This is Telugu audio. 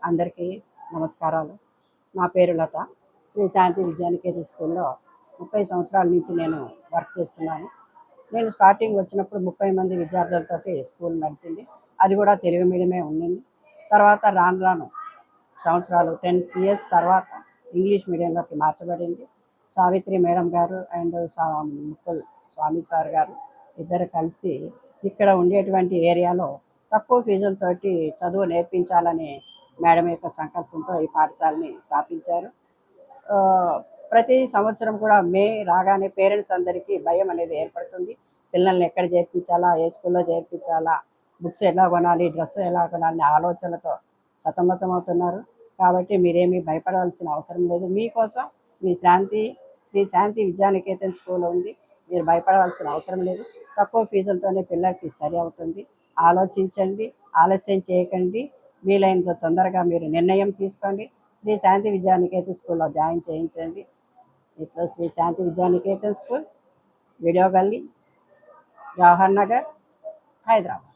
అందరికీ నమస్కారాలు. నా పేరు లత. శ్రీ శాంతి విద్యానికేతన్ స్కూల్లో 30 సంవత్సరాల నుంచి నేను వర్క్ చేస్తున్నాను. నేను స్టార్టింగ్ వచ్చినప్పుడు 30 మంది విద్యార్థులతోటి స్కూల్ నడిచింది. అది కూడా తెలుగు మీడియమే ఉండింది. తర్వాత రాను రాను సంవత్సరాలు 10 ఇయర్స్ తర్వాత ఇంగ్లీష్ మీడియంలోకి మార్చబడింది. సావిత్రి మేడం గారు అండ్ ముకుల్ స్వామి సార్ గారు ఇద్దరు కలిసి ఇక్కడ ఉండేటువంటి ఏరియాలో తక్కువ ఫీజులతోటి చదువు నేర్పించాలని మేడం యొక్క సంకల్పంతో ఈ పాఠశాలని స్థాపించారు. ప్రతి సంవత్సరం కూడా మే రాగానే పేరెంట్స్ అందరికీ భయం అనేది ఏర్పడుతుంది. పిల్లల్ని ఎక్కడ చేర్పించాలా, ఏ స్కూల్లో చేర్పించాలా, బుక్స్ ఎలా కొనాలి, డ్రెస్ ఎలా కొనాలి ఆలోచనలతో సతమతమవుతున్నారు. కాబట్టి మీరేమీ భయపడాల్సిన అవసరం లేదు. మీకోసం శ్రీ శాంతి విద్యానికేతన్ స్కూల్ ఉంది. మీరు భయపడాల్సిన అవసరం లేదు. తక్కువ ఫీజులతోనే పిల్లలకి స్టడీ అవుతుంది. ఆలోచించండి, ఆలస్యం చేయకండి. వీలైనంత తొందరగా మీరు నిర్ణయం తీసుకోండి. శ్రీ శాంతి విద్యానికేతన్ స్కూల్లో జాయిన్ చేయించండి. ఇట్లా శ్రీ శాంతి విద్యానికేతన్ స్కూల్, వీడియో గల్లీ, జవహర్ నగర్, హైదరాబాద్.